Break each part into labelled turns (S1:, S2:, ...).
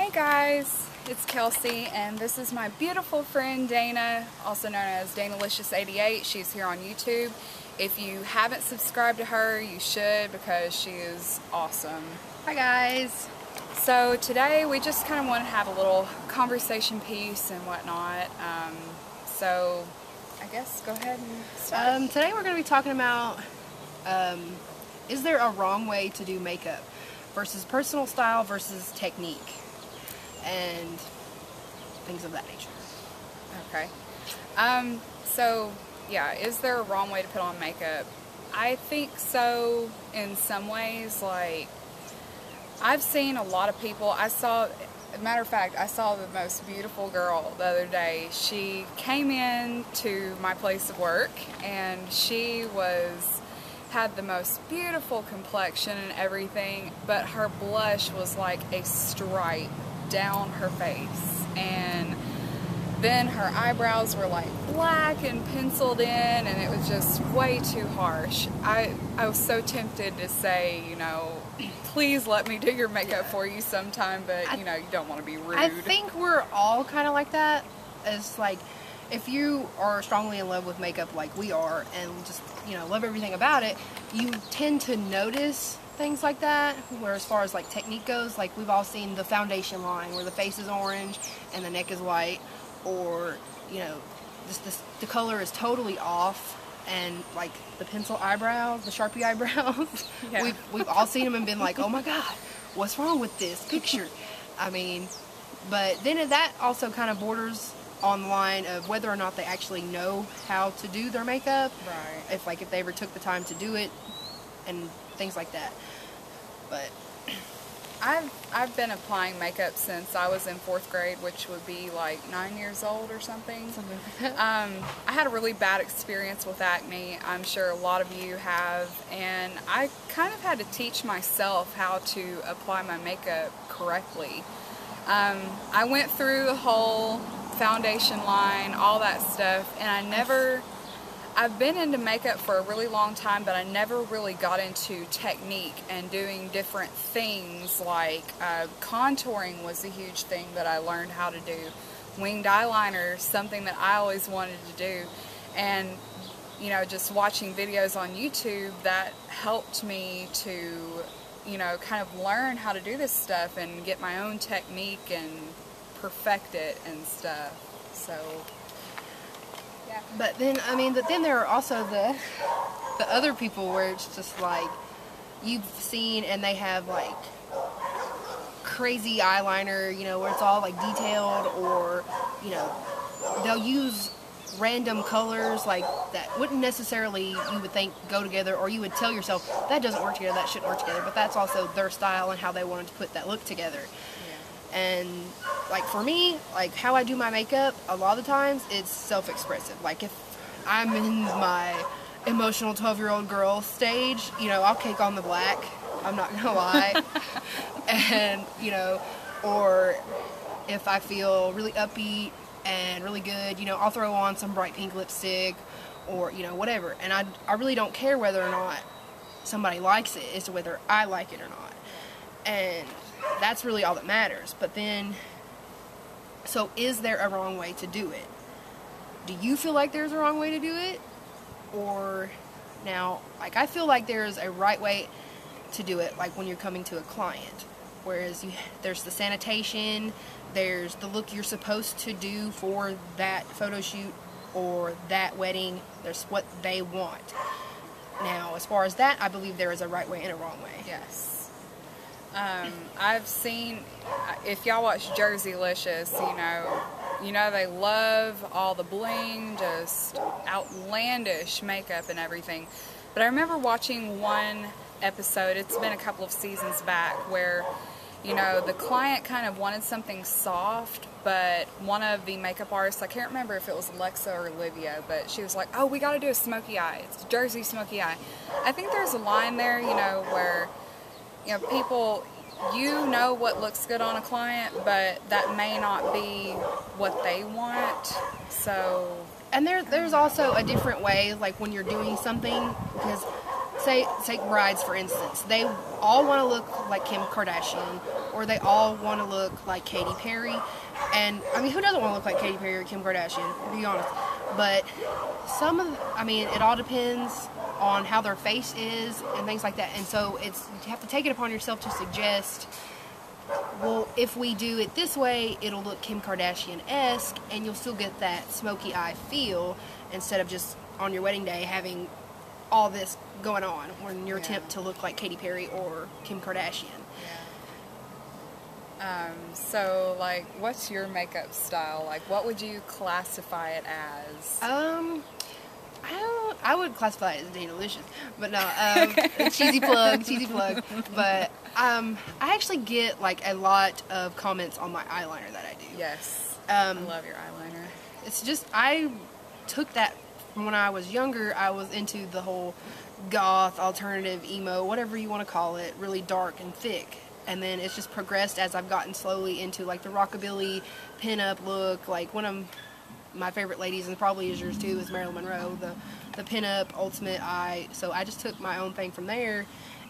S1: Hey guys, it's Kelsey and this is my beautiful friend Dana, also known as Danalicious88. She's here on YouTube. If you haven't subscribed to her, you should because she is awesome.
S2: Hi guys.
S1: So today we just kind of want to have a little conversation piece and whatnot. So I guess go ahead and start.
S2: Today we're going to be talking about is there a wrong way to do makeup versus personal style versus technique and things of that nature.
S1: Okay. So yeah, is there a wrong way to put on makeup? I think so in some ways. Like, I've seen a lot of people. As a matter of fact, I saw the most beautiful girl the other day. She came in to my place of work and she had the most beautiful complexion and everything, but her blush was like a stripe down her face, and then her eyebrows were like black and penciled in, and it was just way too harsh. I was so tempted to say, you know, please let me do your makeup for you sometime, but you know, you don't want to be rude.
S2: I think we're all kind of like that. It's like, if you are strongly in love with makeup like we are and just, you know, love everything about it, you tend to notice things like that. Where as far as like technique goes, like we've all seen the foundation line where the face is orange and the neck is white, or, you know, the color is totally off, and like the pencil eyebrows, the Sharpie eyebrows, yeah. we've all seen them and been like, oh my god, what's wrong with this picture? I mean, but then that also kind of borders on the line of whether or not they actually know how to do their makeup.
S1: Right.
S2: If they ever took the time to do it and things like that. But
S1: I've been applying makeup since I was in 4th grade, which would be like 9 years old or something.
S2: Something like that.
S1: I had a really bad experience with acne. I'm sure a lot of you have, and I kind of had to teach myself how to apply my makeup correctly. I went through the whole foundation line, all that stuff, and I've been into makeup for a really long time, but I never really got into technique and doing different things. Like contouring was a huge thing that I learned how to do. Winged eyeliner, something that I always wanted to do, and you know, just watching videos on YouTube, that helped me to, you know, kind of learn how to do this stuff and get my own technique and perfect it and stuff. So yeah.
S2: But then, I mean, but then there are also the other people where it's just like, you've seen and they have like crazy eyeliner, you know, where it's all like detailed, or, you know, they'll use random colors like that wouldn't necessarily, you would think, go together, or you would tell yourself that doesn't work together, that shouldn't work together, but that's also their style and how they wanted to put that look together. Yeah. And like for me, like how I do my makeup, a lot of the times it's self-expressive. Like if I'm in my emotional 12-year-old girl stage, you know, I'll cake on the black, I'm not gonna lie. And, you know, or if I feel really upbeat and really good, you know, I'll throw on some bright pink lipstick, or, you know, whatever. And I really don't care whether or not somebody likes it, it's whether I like it or not. And that's really all that matters. But then, so is there a wrong way to do it? Do you feel like there's a wrong way to do it? Or, now, like, I feel like there's a right way to do it, like when you're coming to a client. Whereas there's the sanitation, there's the look you're supposed to do for that photo shoot or that wedding, there's what they want. Now, as far as that, I believe there is a right way and a wrong way.
S1: Yes. I've seen, if y'all watch Jerseylicious, you know they love all the bling, just outlandish makeup and everything. But I remember watching one episode, it's been a couple of seasons back, where, you know, the client kind of wanted something soft, but one of the makeup artists, I can't remember if it was Alexa or Olivia, but she was like, oh, we got to do a smoky eye. It's Jersey smoky eye. I think there's a line there, you know, where, you know, people, you know what looks good on a client, but that may not be what they want. So,
S2: and there's also a different way, like when you're doing something, because take brides for instance, they all want to look like Kim Kardashian, or they all want to look like Katy Perry. And, I mean, who doesn't want to look like Katy Perry or Kim Kardashian, to be honest? But I mean, it all depends on how their face is and things like that. And so you have to take it upon yourself to suggest, well, if we do it this way, it'll look Kim Kardashian-esque, and you'll still get that smoky eye feel instead of just on your wedding day having all this going on when your attempt to look like Katy Perry or Kim Kardashian.
S1: So, like, what's your makeup style? Like, what would you classify it as?
S2: I would classify it as Danalicious, but no, cheesy plug. But I actually get like a lot of comments on my eyeliner that I do.
S1: Yes, I love your eyeliner.
S2: It's just, I took that from when I was younger. I was into the whole goth, alternative, emo, whatever you want to call it, really dark and thick. And then it's just progressed as I've gotten slowly into like the rockabilly pin-up look. Like one of my favorite ladies, and probably is yours too, is Marilyn Monroe, the pin-up ultimate eye. So I just took my own thing from there.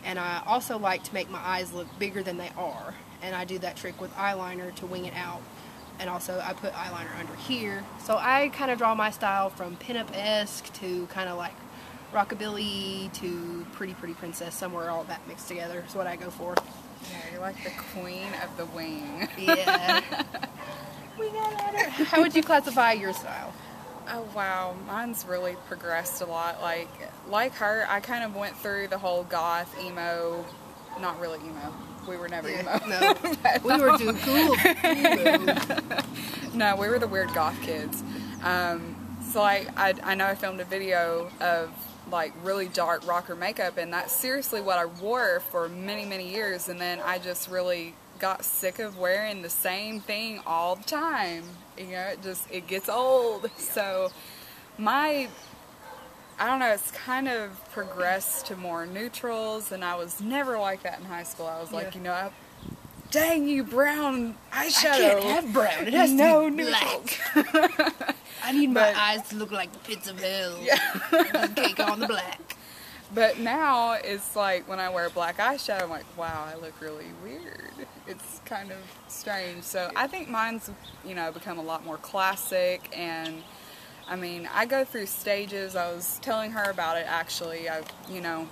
S2: And I also like to make my eyes look bigger than they are. And I do that trick with eyeliner to wing it out. And also I put eyeliner under here. So I kind of draw my style from pin-up-esque to kind of like rockabilly to pretty princess, somewhere all that mixed together is what I go for.
S1: Yeah, you're like the queen of the wing.
S2: Yeah. We got at her. How would you classify your style?
S1: Oh wow, mine's really progressed a lot. Like her, I kind of went through the whole goth, emo, not really emo. We were never emo.
S2: No, we were too cool.
S1: No, we were the weird goth kids. So like, I know I filmed a video of like really dark rocker makeup, and that's seriously what I wore for many years, and then I just really got sick of wearing the same thing all the time. You know, it gets old. So I don't know, it's kind of progressed to more neutrals, and I was never like that in high school. I was like, you know, dang you, brown eyeshadow.
S2: I can't have brown. It has to be black. I need my eyes to look like the pits of hell. Yeah. Cake on the black.
S1: But now it's like when I wear black eyeshadow, I'm like, wow, I look really weird. It's kind of strange. So I think mine's, you know, become a lot more classic. And I mean, I go through stages. I was telling her about it actually. You know,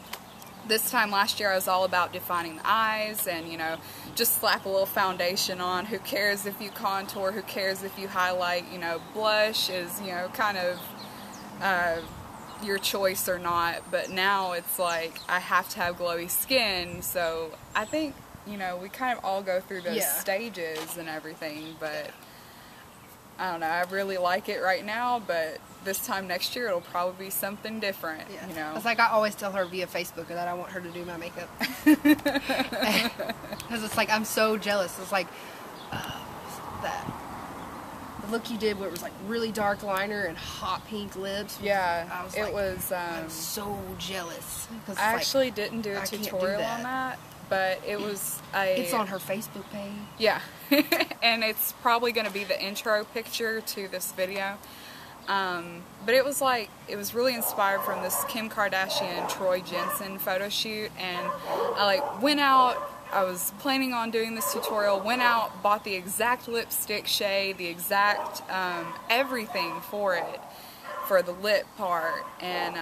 S1: this time last year I was all about defining the eyes and, you know, just slap a little foundation on. Who cares if you contour? Who cares if you highlight? You know, blush is, you know, kind of your choice or not. But now it's like I have to have glowy skin. So I think, you know, we kind of all go through those stages and everything. But I don't know, I really like it right now, but this time next year it'll probably be something different, you know.
S2: It's like I always tell her via Facebook that I want her to do my makeup. Because it's like, I'm so jealous. It's like, the look you did where it was like really dark liner and hot pink lips.
S1: Yeah,
S2: I was I'm so jealous.
S1: I actually didn't do a tutorial on that, but it was
S2: it's on her Facebook page.
S1: Yeah. And it's probably going to be the intro picture to this video. But it was really inspired from this Kim Kardashian Troy Jensen photo shoot, and I went out, I was planning on doing this tutorial, went out, bought the exact lipstick shade, the exact everything for it, for the lip part, and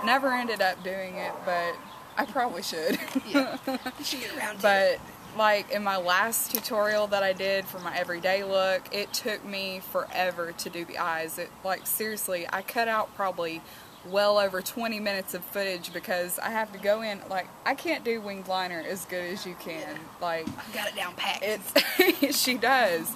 S1: never ended up doing it, but I probably should.
S2: Yeah, you should get around to
S1: it. Like in my last tutorial that I did for my everyday look, it took me forever to do the eyes. Seriously, I cut out probably well over 20 minutes of footage because I have to go in, I can't do winged liner as good as you can.
S2: I got it down pat.
S1: She does.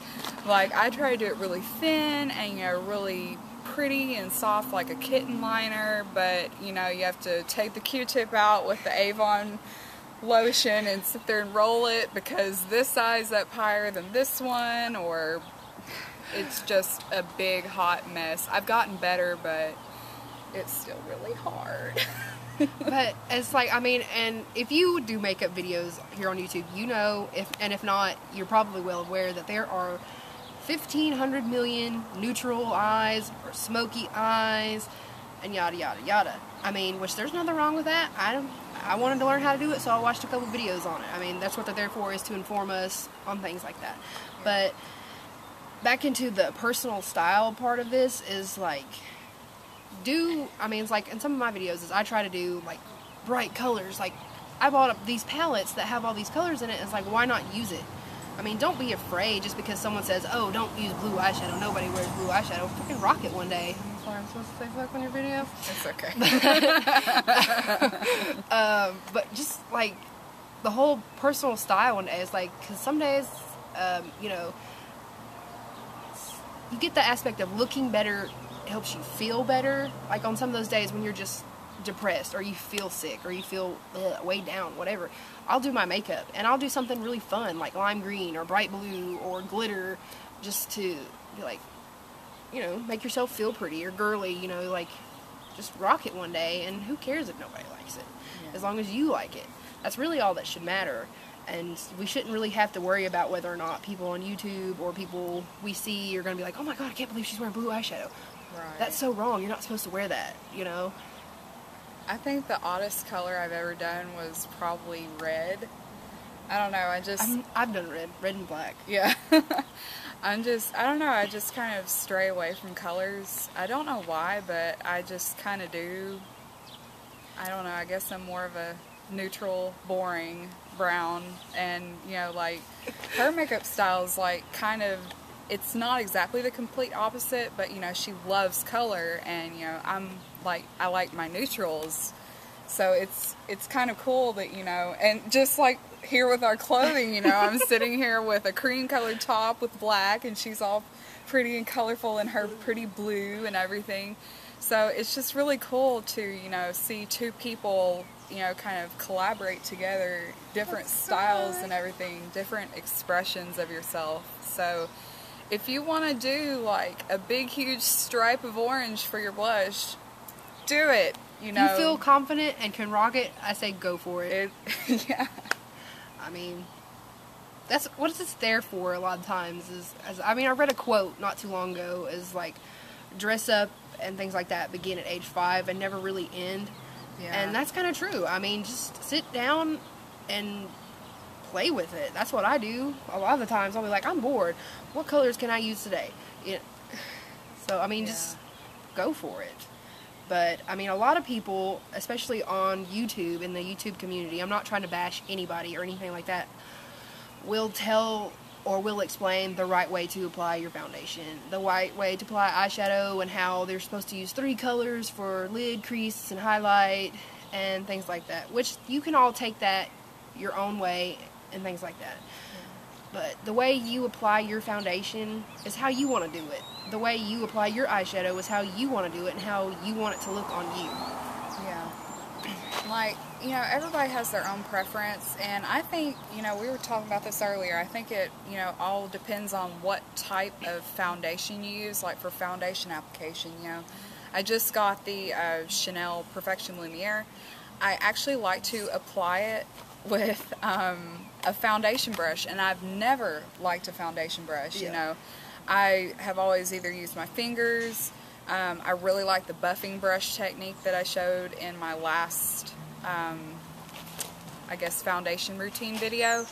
S1: I try to do it really thin and, you know, really pretty and soft like a kitten liner, but, you know, you have to take the Q-tip out with the Avon lotion and sit there and roll it because this eye's up higher than this one, or it's just a big hot mess. I've gotten better, but it's still really hard.
S2: But it's I mean, and if you do makeup videos here on YouTube, you know, if not, you're probably well aware that there are 1,500 million neutral eyes or smoky eyes and yada yada yada. I mean, which there's nothing wrong with that. I I wanted to learn how to do it, so I watched a couple videos on it. I mean, that's what they're there for, is to inform us on things like that. But back into the personal style part of this is like, it's like in some of my videos is I try to do like bright colors. Like, I bought up these palettes that have all these colors in it. It's like, why not use it? I mean, don't be afraid just because someone says, oh, don't use blue eyeshadow. Nobody wears blue eyeshadow. Freaking rock it one day. I'm sorry, I'm supposed to say fuck on your video?
S1: It's okay.
S2: But just, like, the whole personal style one day is, like, because some days, you know, you get the aspect of looking better helps you feel better. Like, on some of those days when you're just depressed or you feel sick or you feel weighed down, whatever, I'll do my makeup and I'll do something really fun like lime green or bright blue or glitter, just to be like, you know, make yourself feel pretty or girly, you know, like just rock it one day, and who cares if nobody likes it, as long as you like it. That's really all that should matter. And we shouldn't really have to worry about whether or not people on YouTube or people we see are going to be like, oh my god, I can't believe she's wearing blue eyeshadow.
S1: Right.
S2: That's so wrong. You're not supposed to wear that, you know.
S1: I think the oddest color I've ever done was probably red. I don't know,
S2: I've done red and black.
S1: Yeah. I don't know, I just kind of stray away from colors. I don't know why, but I just kind of do. I don't know, I guess I'm more of a neutral, boring brown, and, you know, like, her makeup style is, like, kind of, it's not exactly the complete opposite, but, you know, she loves color, and, you know, I like my neutrals, so it's kind of cool that, you know, and just like here with our clothing, you know, I'm sitting here with a cream colored top with black, and she's all pretty and colorful in her pretty blue and everything, so it's just really cool to, you know, see two people, you know, kind of collaborate together, different styles and everything, different expressions of yourself. So if you want to do like a big huge stripe of orange for your blush, do it, you know.
S2: If you feel confident and can rock it, I say go for it.
S1: Yeah.
S2: I mean, that's what it's there for a lot of times. I read a quote not too long ago, is like, dress up and things like that begin at age 5 and never really end. Yeah. And that's kind of true. I mean, just sit down and play with it. That's what I do. A lot of the times I'll be like, I'm bored. What colors can I use today? You know? So, I mean, just go for it. But, I mean, a lot of people, especially on YouTube, in the YouTube community, I'm not trying to bash anybody or anything like that, will tell or will explain the right way to apply your foundation, the right way to apply eyeshadow, and how they're supposed to use 3 colors for lid, crease, and highlight, and things like that, which you can all take that your own way and things like that. But the way you apply your foundation is how you want to do it. The way you apply your eyeshadow is how you want to do it and how you want it to look on you.
S1: Yeah. Like, you know, everybody has their own preference, and I think, you know, we were talking about this earlier, I think it, you know, all depends on what type of foundation you use, like for foundation application, you know. I just got the Chanel Perfection Lumiere. I actually like to apply it with a foundation brush, and I've never liked a foundation brush, you know. I have always either used my fingers. I really like the buffing brush technique that I showed in my last, I guess, foundation routine video.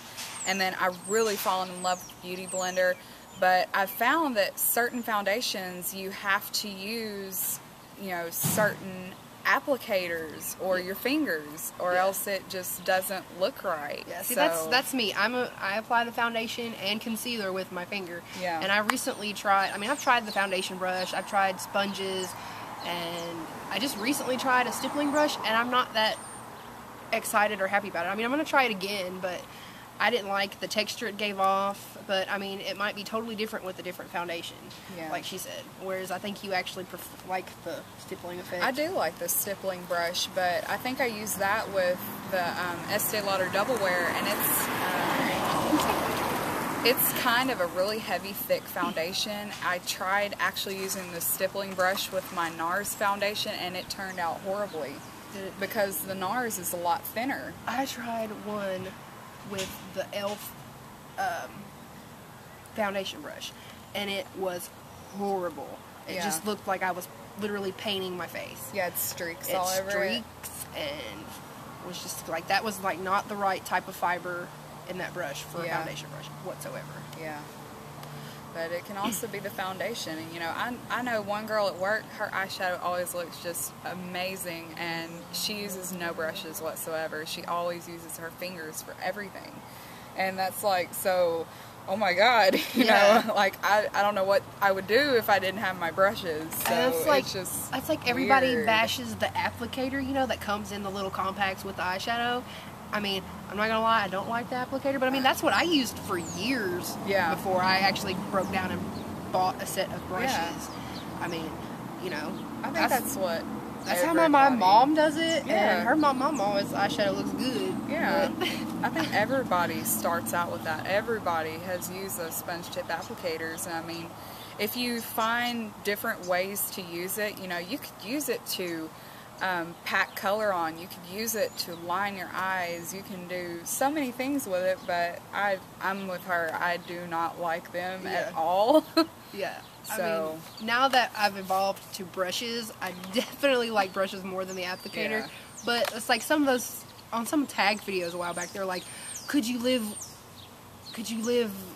S1: And then I really fallen in love with Beauty Blender. But I found that certain foundations you have to use, you know, certain applicators or your fingers, or else it just doesn't look right.
S2: Yeah, see, that's me. I apply the foundation and concealer with my finger. Yeah. And I recently tried, I've tried the foundation brush, I've tried sponges, and I just recently tried a stippling brush, and I'm not that excited or happy about it. I'm going to try it again, but I didn't like the texture it gave off. But, it might be totally different with a different foundation, like she said. Whereas I think you actually like the stippling effect.
S1: I do like the stippling brush, but I think I use that with the Estee Lauder Double Wear, and it's kind of a really heavy, thick foundation. I tried actually using the stippling brush with my NARS foundation, and it turned out horribly because the NARS is a lot thinner.
S2: I tried one with the e.l.f. Foundation brush, and it was horrible. It just looked like I was literally painting my face.
S1: Yeah, it streaks all over it.
S2: And was just like, that was like not the right type of fiber in that brush for a foundation brush whatsoever.
S1: Yeah. But it can also be the foundation. And, you know, I know one girl at work, her eyeshadow always looks just amazing, and she uses no brushes whatsoever. She always uses her fingers for everything. And that's like, so, oh my God, you know, like, I don't know what I would do if I didn't have my brushes. So
S2: and it's like,
S1: just
S2: that's like everybody
S1: weird.
S2: bashes the applicator, you know, that comes in the little compacts with the eyeshadow. I mean, I'm not gonna lie, I don't like the applicator, but I mean, that's what I used for years before I actually broke down and bought a set of brushes. I mean, you know,
S1: I think that's what
S2: that's how my mom does it, and her mom always eyeshadow looks good.
S1: Yeah, I think everybody starts out with that. Everybody has used those sponge tip applicators, and I mean, if you find different ways to use it, you know, you could use it to pack color on. You could use it to line your eyes. You can do so many things with it, but I'm with her. I do not like them at all.
S2: Yeah.
S1: So,
S2: I mean, now that I've evolved to brushes, I definitely like brushes more than the applicator. But it's like some of those, on some tag videos a while back, they're like, could you live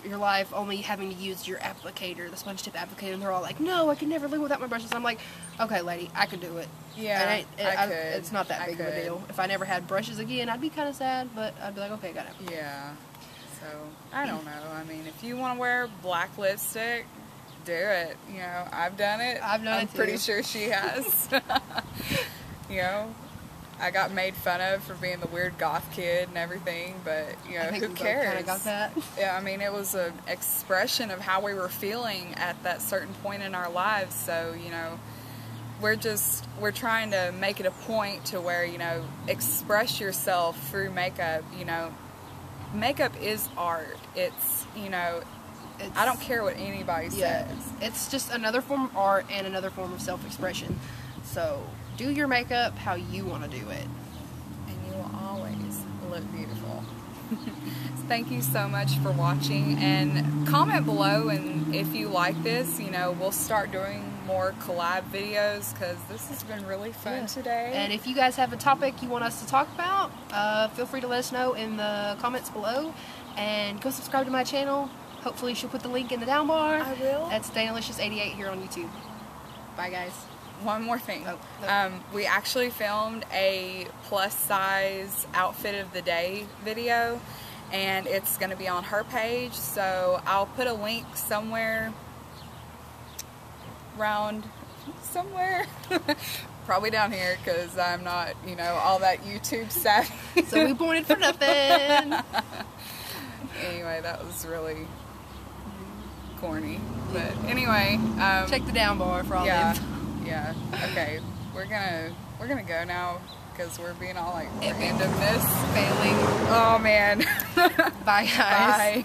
S2: your life only having to use your applicator, the sponge tip applicator? And they're all like, no, I could never live without my brushes. And I'm like, okay, lady, I could do it.
S1: Yeah, I could.
S2: It's not that big of a deal. If I never had brushes again, I'd be kind of sad, but I'd be like, okay, I got it.
S1: Yeah. So, I don't know. I mean, if you want to wear black lipstick, do it. You know, I've done it. I'm pretty sure she has. You know, I got made fun of for being the weird goth kid and everything, but, you know, who cares?
S2: I kind of got that.
S1: Yeah, I mean, it was an expression of how we were feeling at that certain point in our lives, so, you know, we're trying to make it a point to where, you know, express yourself through makeup. You know, makeup is art. It's, you know, I don't care what anybody says.
S2: It's just another form of art and another form of self-expression. So do your makeup how you want to do it.
S1: And you will always look beautiful. Thank you so much for watching, and comment below, and if you like this, you know, we'll start doing more collab videos, because this has been really fun today.
S2: And if you guys have a topic you want us to talk about, feel free to let us know in the comments below, and go subscribe to my channel. Hopefully she'll put the link in the down bar.
S1: I will.
S2: That's Danalicious88 here on YouTube. Bye, guys.
S1: One more thing.
S2: Oh, no.
S1: We actually filmed a plus size outfit of the day video, and it's going to be on her page, so I'll put a link somewhere around somewhere. Probably down here, because I'm not, you know, all that YouTube savvy.
S2: So we pointed for nothing.
S1: Anyway, that was really corny. But anyway,
S2: check the down bar for all
S1: yeah,
S2: them.
S1: Yeah. Okay, we're gonna go now, because we're being all like randomness.
S2: Failing.
S1: Oh man.
S2: Bye, guys.
S1: Bye.